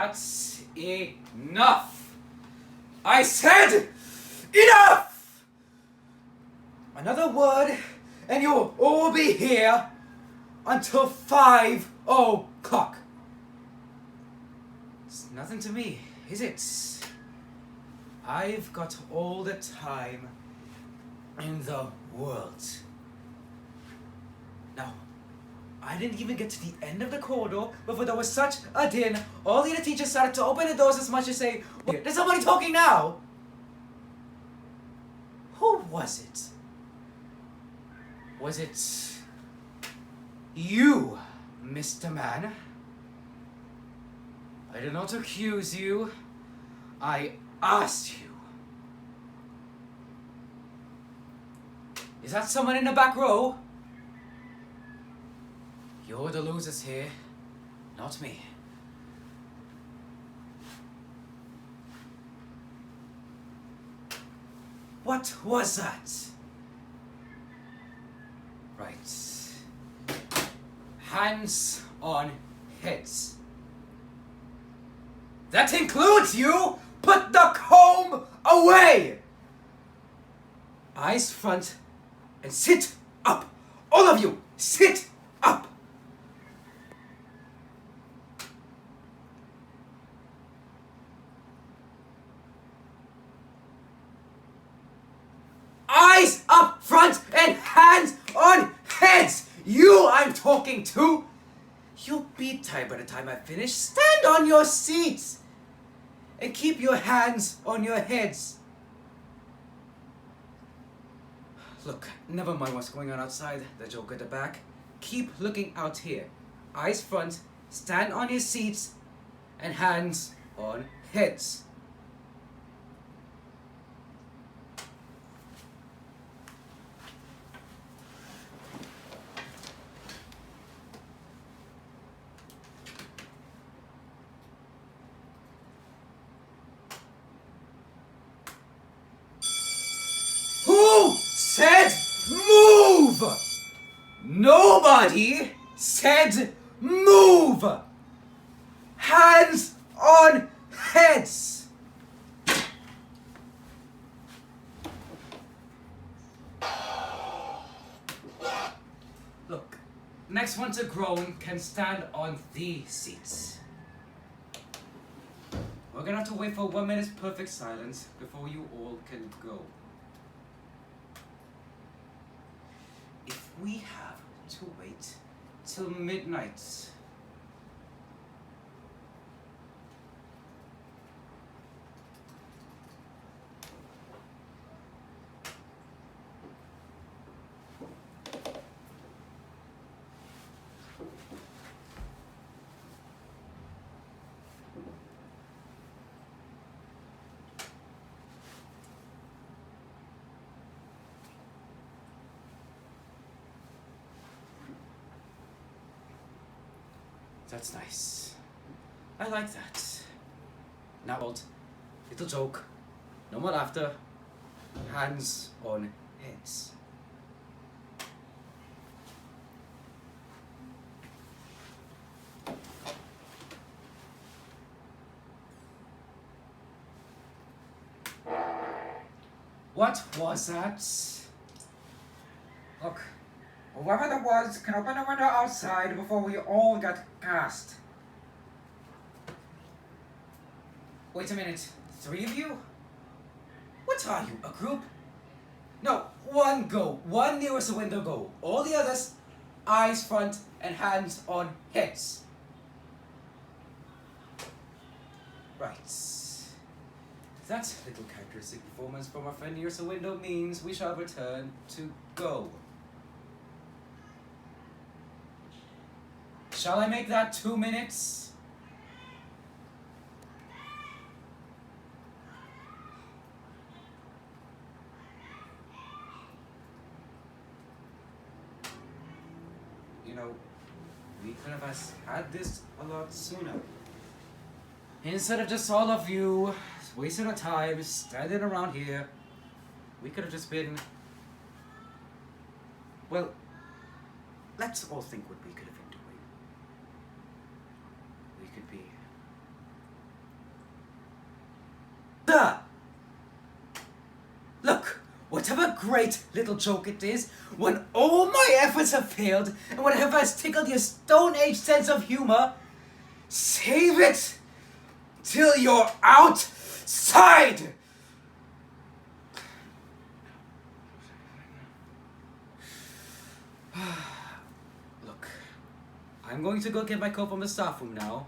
That's enough! I said enough! Another word and you'll all be here until 5 o'clock. It's nothing to me, is it? I've got all the time in the world. Now, I didn't even get to the end of the corridor before there was such a din. All the other teachers started to open the doors as much as say, "There's somebody talking now!" Who was it? Was it you, Mr. Man? I did not accuse you. I asked you. Is that someone in the back row? You're the losers here, not me. What was that? Right. Hands on heads. That includes you! Put the comb away! Eyes front and sit up. All of you, sit up! Eyes up front and hands on heads! You I'm talking to! You'll be tired by the time I finish. Stand on your seats! And keep your hands on your heads. Look, never mind what's going on outside, the joke at the back. Keep looking out here. Eyes front, stand on your seats, and hands on heads. Who said move? Nobody said move. Hands on heads. Look, next one to groan can stand on the seats. We're gonna have to wait for 1 minute's perfect silence before you all can go. If we have to wait till midnight, that's nice. I like that. Now, old little joke. No more laughter. Hands on heads. What was that? Look. Whoever that was can open the window outside before we all get cast. Wait a minute. 3 of you? What are you, a group? No, one go. One nearest the window go. All the others, eyes front and hands on heads. Right. That little characteristic performance from our friend nearest the window means we shall return to go. Shall I make that 2 minutes? You know, we could have had this a lot sooner. Instead of just all of you wasting our time standing around here, we could have just been... Well, let's all think what we could have been doing. We could be Duh! Look, whatever great little joke it is, when all my efforts have failed, and whatever has tickled your Stone Age sense of humor, save it till you're outside! Look, I'm going to go get my coat from the staff room now,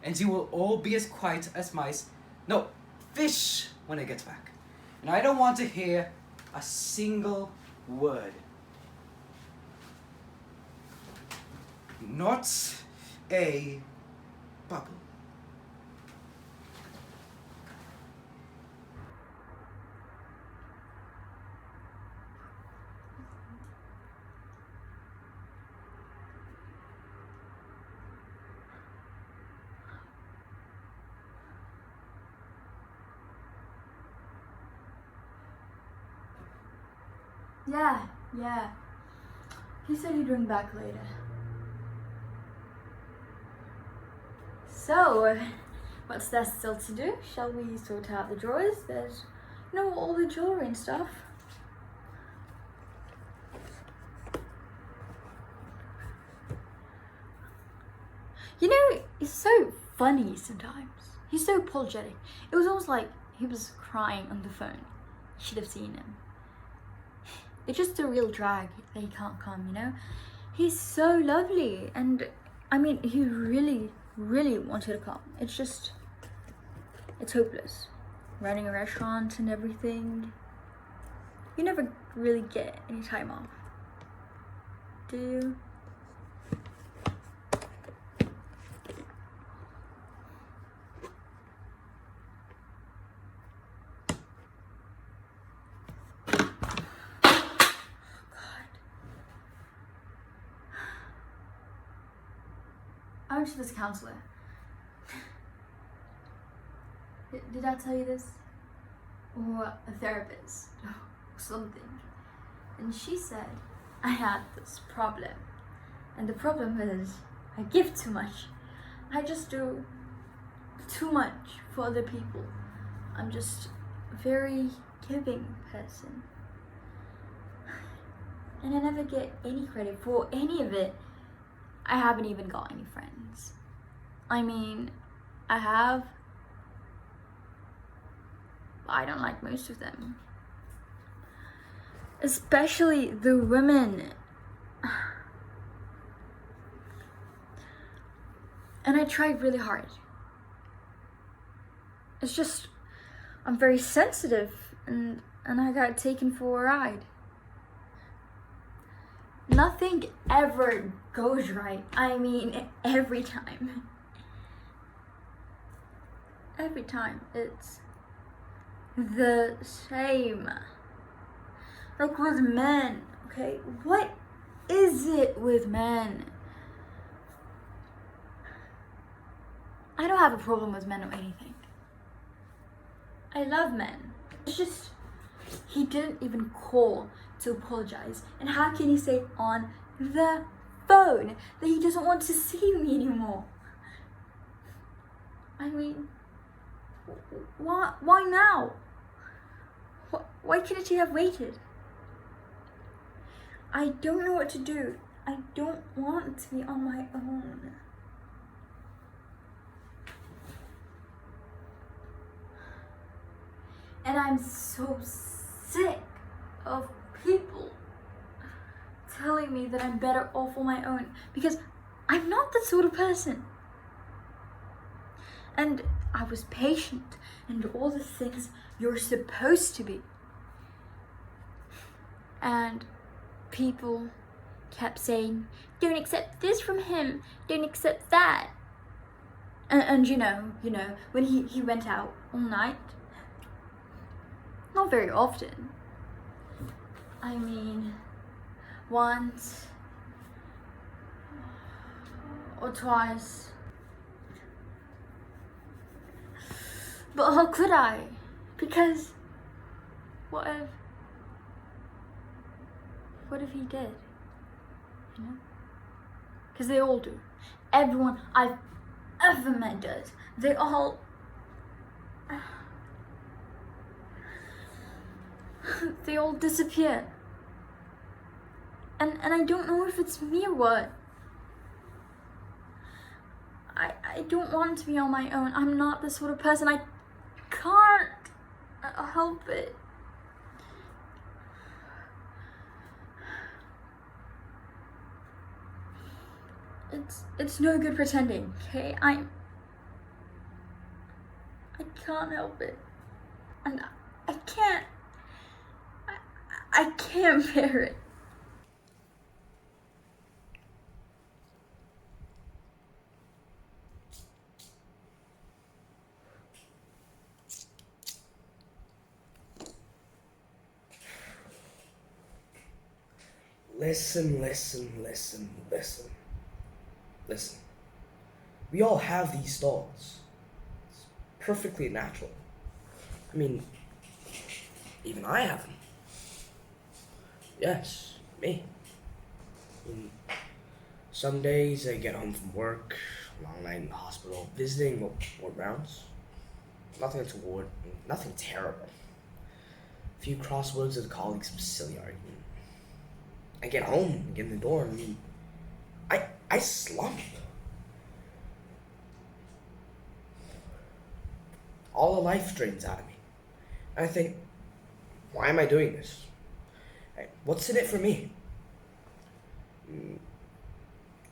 and you will all be as quiet as mice, no, fish, when I get back. And I don't want to hear a single word. Not a bubble. Yeah. He said he'd ring back later. So, what's there still to do? Shall we sort out the drawers? There's, all the jewelry and stuff. He's so funny sometimes. He's so apologetic. It was almost like he was crying on the phone. You should have seen him. It's just a real drag that he can't come, He's so lovely, and he really, really wanted to come. It's hopeless. Running a restaurant and everything. You never really get any time off, do you? I went to this counselor. Did I tell you this? Or a therapist, or something. And she said I had this problem. And the problem is I give too much. I just do too much for other people. I'm just a very giving person. And I never get any credit for any of it. I haven't even got any friends. I have, but I don't like most of them. Especially the women. And I tried really hard. It's just, I'm very sensitive, and I got taken for a ride. Nothing ever goes right. Every time. Every time. It's the same. Like with men, okay? What is it with men? I don't have a problem with men or anything. I love men. It's just, he didn't even call to apologize. And how can he say on the phone that he doesn't want to see me anymore? Why now? Why couldn't he have waited? I don't know what to do. I don't want to be on my own. And I'm so sick of people telling me that I'm better off on my own, because I'm not that sort of person. And I was patient and all the things you're supposed to be. And people kept saying, don't accept this from him, don't accept that. And you know, when he went out all night, not very often. Once or twice. But how could I? Because what if he did? Because they all do. Everyone I've ever met does. They all they all disappear. And I don't know if it's me or what. I don't want to be on my own. I'm not the sort of person. I can't help it. It's no good pretending, okay? I can't help it. And I can't bear it. Listen, listen, listen, listen. Listen. We all have these thoughts. It's perfectly natural. I mean, even I have them. Yes, me. I mean, some days I get home from work, long night in the hospital, visiting ward rounds. Nothing untoward, nothing terrible. A few crosswords with colleagues, some silly argument. I get home, get in the door, and I mean, I slump. All the life drains out of me. And I think, why am I doing this? What's in it for me?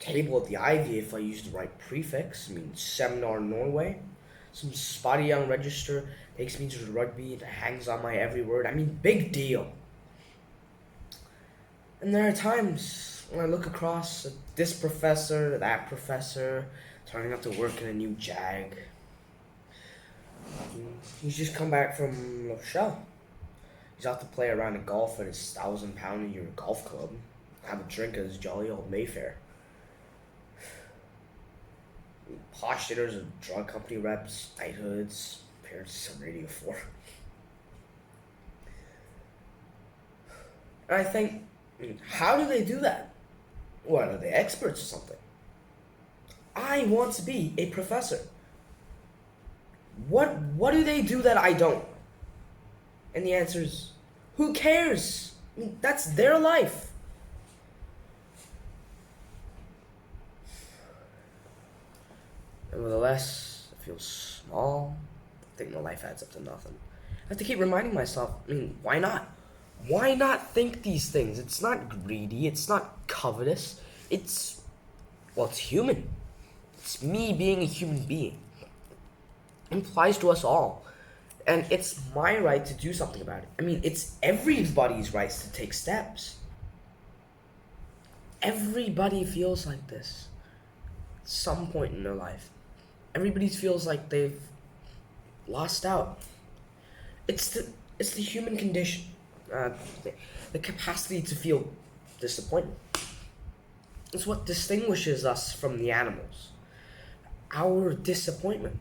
Table at the Ivy if I use the right prefix. I mean, seminar in Norway. Some spotty young register takes me to the rugby and hangs on my every word. I mean, big deal. And there are times when I look across at this professor, that professor, turning up to work in a new Jag. He's just come back from Rochelle. He's out to play around a golf at his 1,000-pound a year golf club. Have a drink at his jolly old Mayfair. Posh dinners of drug company reps, knighthoods, appearances on Radio 4. And I think, how do they do that? What, are they experts or something? I want to be a professor. What do they do that I don't? And the answer is, who cares? I mean, that's their life. Nevertheless, I feel small. I think my life adds up to nothing. I have to keep reminding myself, I mean, why not? Why not think these things? It's not greedy, it's not covetous. It's human. It's me being a human being. It applies to us all. And it's my right to do something about it. I mean, it's everybody's rights to take steps. Everybody feels like this at some point in their life. Everybody feels like they've lost out. It's the human condition. The capacity to feel disappointment. It's what distinguishes us from the animals. Our disappointment.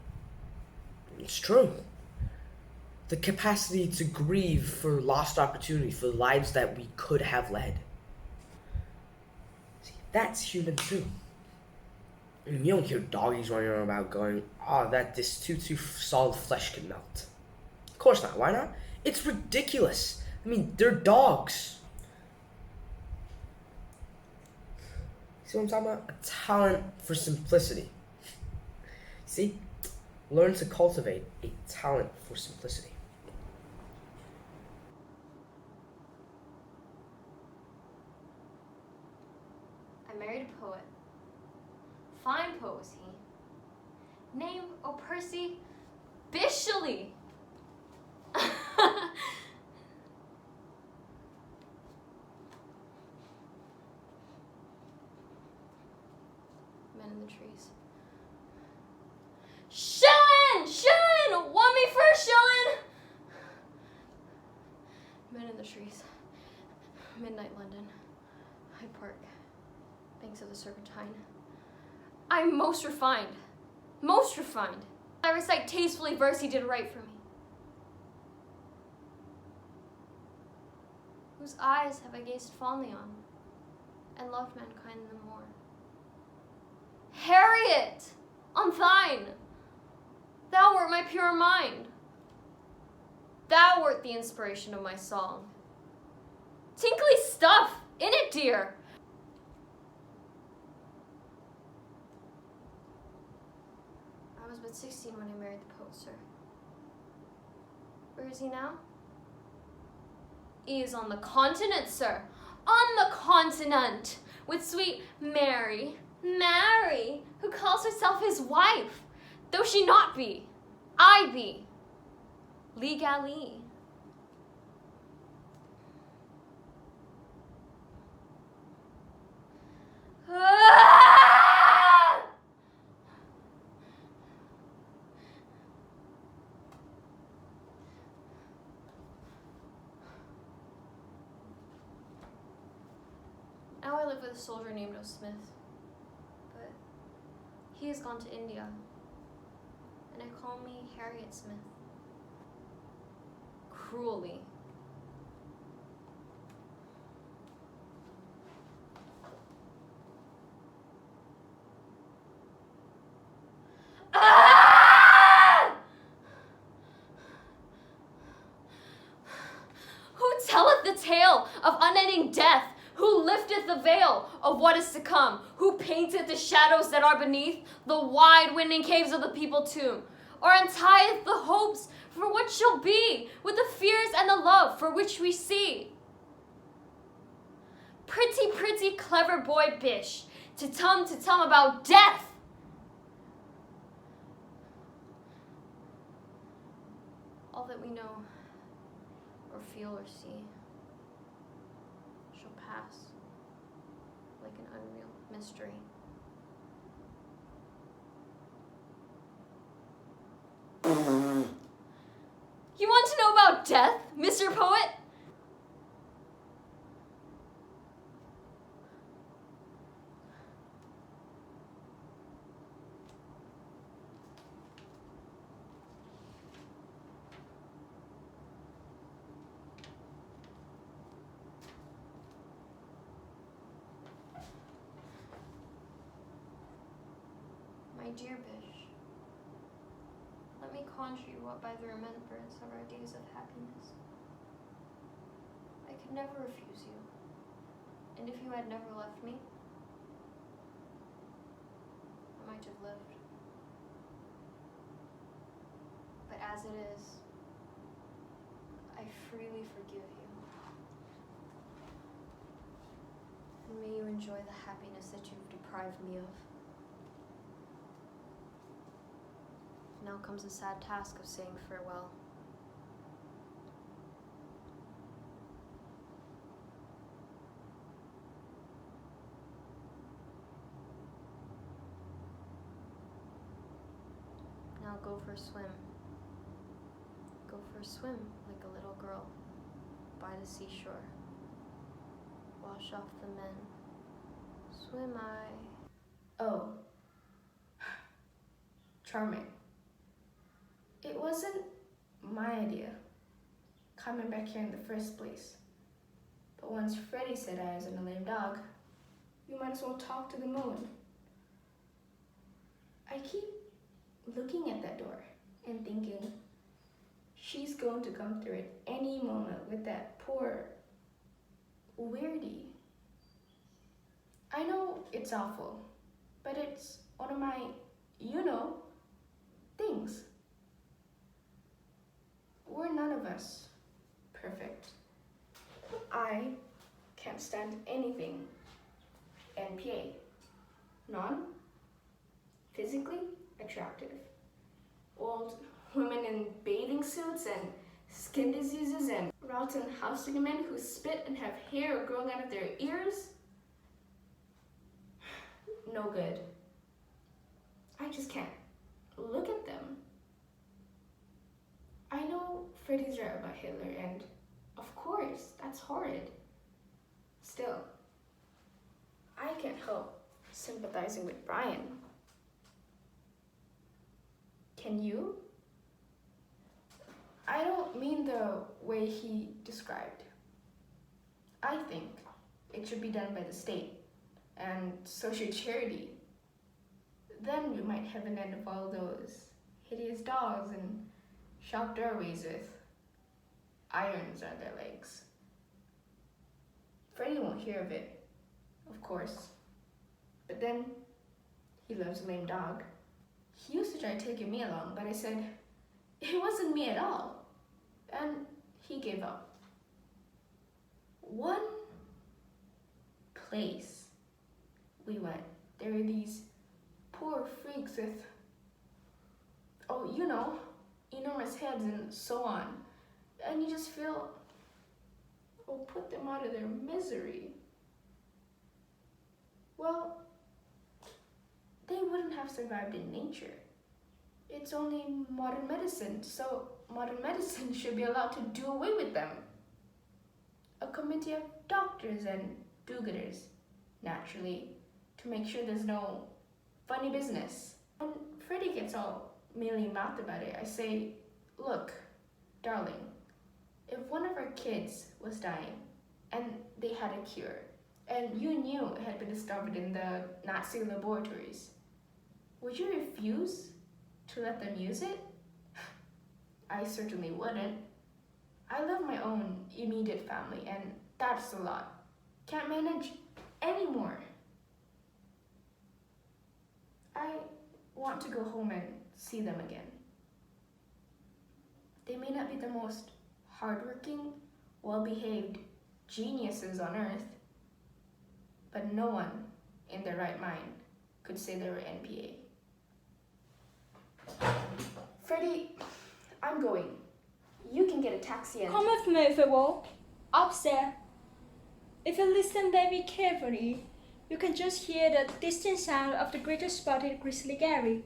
It's true. The capacity to grieve for lost opportunity, for lives that we could have led. See, that's human too. I mean, you don't hear doggies running around about going, that this too solid flesh can melt. Of course not. Why not? It's ridiculous. I mean, they're dogs. See what I'm talking about? A talent for simplicity. See? Learn to cultivate a talent for simplicity. I married a poet. Fine poet was he. Name, O Percy Bysshe. Men in the trees. Shillin'! Shillin'! Want me for a shillin'? Men in the trees. Midnight London. Hyde Park. Banks of the Serpentine. I'm most refined. Most refined. I recite tastefully verse he did write for me. Whose eyes have I gazed fondly on, and loved mankind the more. Harriet! On thine! Thou wert my pure mind. Thou wert the inspiration of my song. here. I was but 16 when I married the poet, sir. Where is he now? He is on the continent, sir. On the continent! With sweet Mary, who calls herself his wife, though she not be, I be. Legally. Now I live with a soldier named O'Smith, but he has gone to India, and I call me Harriet Smith. Cruelly. Who telleth the tale of unending death? Who lifteth the veil of what is to come? Who painteth the shadows that are beneath the wide winding caves of the people tomb? Or untieth the hopes for what shall be, with the fears and the love for which we see? Pretty clever boy Bish, to tum about death. All that we know, or feel or see, shall pass like an unreal mystery. You want to know about death, Mr. Poet? My dear Bish, let me conjure you up by the remembrance of our days of happiness. I could never refuse you, and if you had never left me, I might have lived. But as it is, I freely forgive you. And may you enjoy the happiness that you've deprived me of. Now comes the sad task of saying farewell. Now go for a swim. Go for a swim like a little girl by the seashore. Wash off the men. Swim I. Oh. Charming. It wasn't my idea, coming back here in the first place. But once Freddie said I was a lame dog, we might as well talk to the moon. I keep looking at that door and thinking, she's going to come through at any moment with that poor weirdie. I know it's awful, but it's one of my, things. We're none of us perfect. I can't stand anything NPA, non-physically attractive. Old women in bathing suits and skin diseases and rotten house men who spit and have hair growing out of their ears. No good. I just can't look at them. I know Freddie's right about Hitler, and of course, that's horrid. Still, I can't help sympathizing with Brian. Can you? I don't mean the way he described. I think it should be done by the state, and so should charity. Then we might have an end of all those hideous dogs and shop doorways with irons on their legs. Freddie won't hear of it, of course. But then he loves a lame dog. He used to try taking me along, but I said it wasn't me at all. And he gave up. One place we went, there were these poor freaks with, enormous heads and so on. And you just feel, put them out of their misery. Well, they wouldn't have survived in nature. It's only modern medicine, so modern medicine should be allowed to do away with them. A committee of doctors and do-gooders, naturally, to make sure there's no funny business. When Freddie gets all mealy-mouthed about it, I say, look, darling, if one of our kids was dying and they had a cure, and you knew it had been discovered in the Nazi laboratories, would you refuse to let them use it? I certainly wouldn't. I love my own immediate family, and that's a lot. Can't manage anymore. I want to go home and see them again. They may not be the most hardworking, well-behaved geniuses on earth, but no one in their right mind could say they were NPA. Freddie, I'm going. You can get a taxi and... Come with me if you will. Upstairs. If you listen very carefully, you can just hear the distant sound of the greater spotted Grizzly Gary,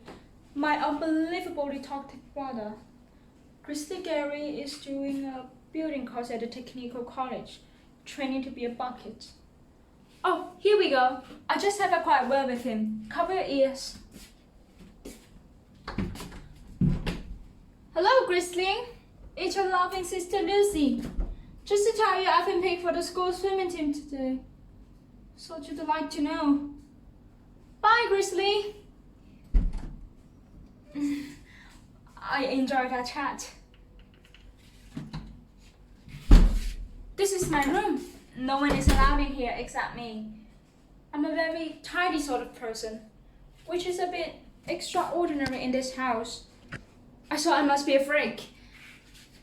my unbelievably talkative brother. Grizzly Gary is doing a building course at the technical college, training to be a bucket. Oh, here we go. I just have a quiet word with him. Cover your ears. Hello, Grizzly. It's your loving sister Lucy. Just to tell you, I've been picked for the school swimming team today. So you'd like to know. Bye, Grizzly. I enjoyed our chat. This is my room. No one is allowed in here except me. I'm a very tidy sort of person, which is a bit extraordinary in this house. I thought I must be a freak.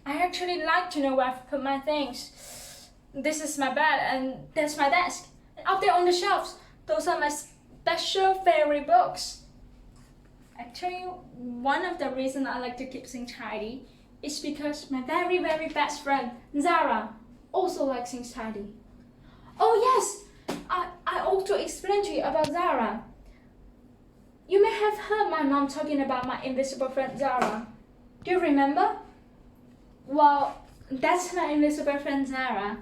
I actually like to know where I've put my things. This is my bed and that's my desk. And up there on the shelves, those are my special favorite books. Actually, one of the reasons I like to keep things tidy is because my very, very best friend, Zara, also likes things tidy. Oh yes, I ought to explain to you about Zara. You may have heard my mom talking about my invisible friend Zara. Do you remember? Well, that's my invisible friend Zara.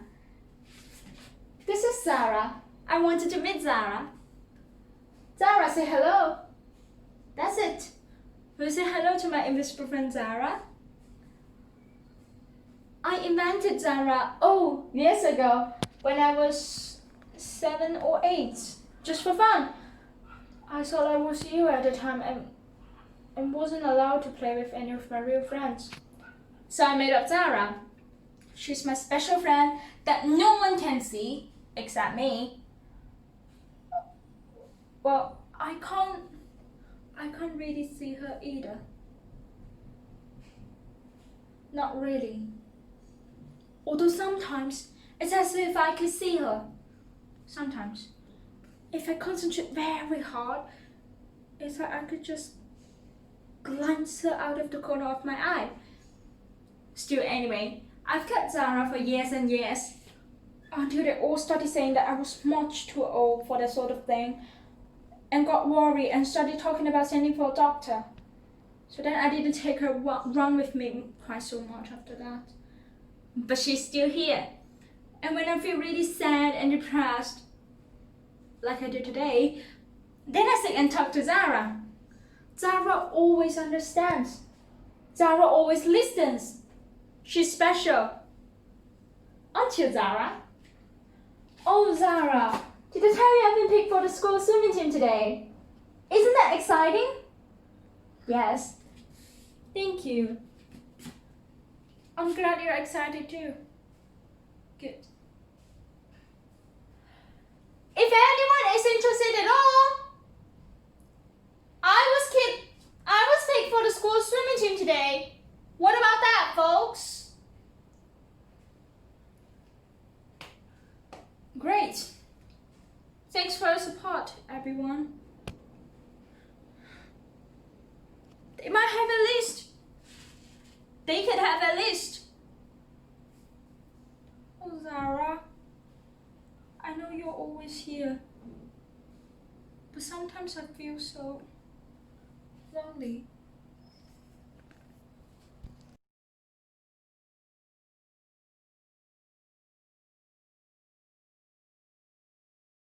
This is Zara. I wanted to meet Zara. Zara, say hello. That's it. Will you say hello to my invisible friend Zara? I invented Zara, years ago, when I was 7 or 8, just for fun. I thought I was you at the time and wasn't allowed to play with any of my real friends. So I made up Zara. She's my special friend that no one can see except me. Well, I can't really see her either. Not really. Although sometimes it's as if I could see her. Sometimes. If I concentrate very hard, it's like I could just glance her out of the corner of my eye. Still, anyway, I've kept Zara for years and years, until they all started saying that I was much too old for that sort of thing, and got worried and started talking about sending for a doctor. So then I didn't take her run with me quite so much after that. But she's still here. And when I feel really sad and depressed, like I do today, then I sit and talk to Zara. Zara always understands. Zara always listens. She's special. Aren't you, Zara? Oh, Zara, did I tell you I've been picked for the school swimming team today? Isn't that exciting? Yes. Thank you. I'm glad you're excited too. Good. If anyone Thanks for your support, everyone. They might have a list. They could have a list. Oh, Zara, I know you're always here, but sometimes I feel so lonely.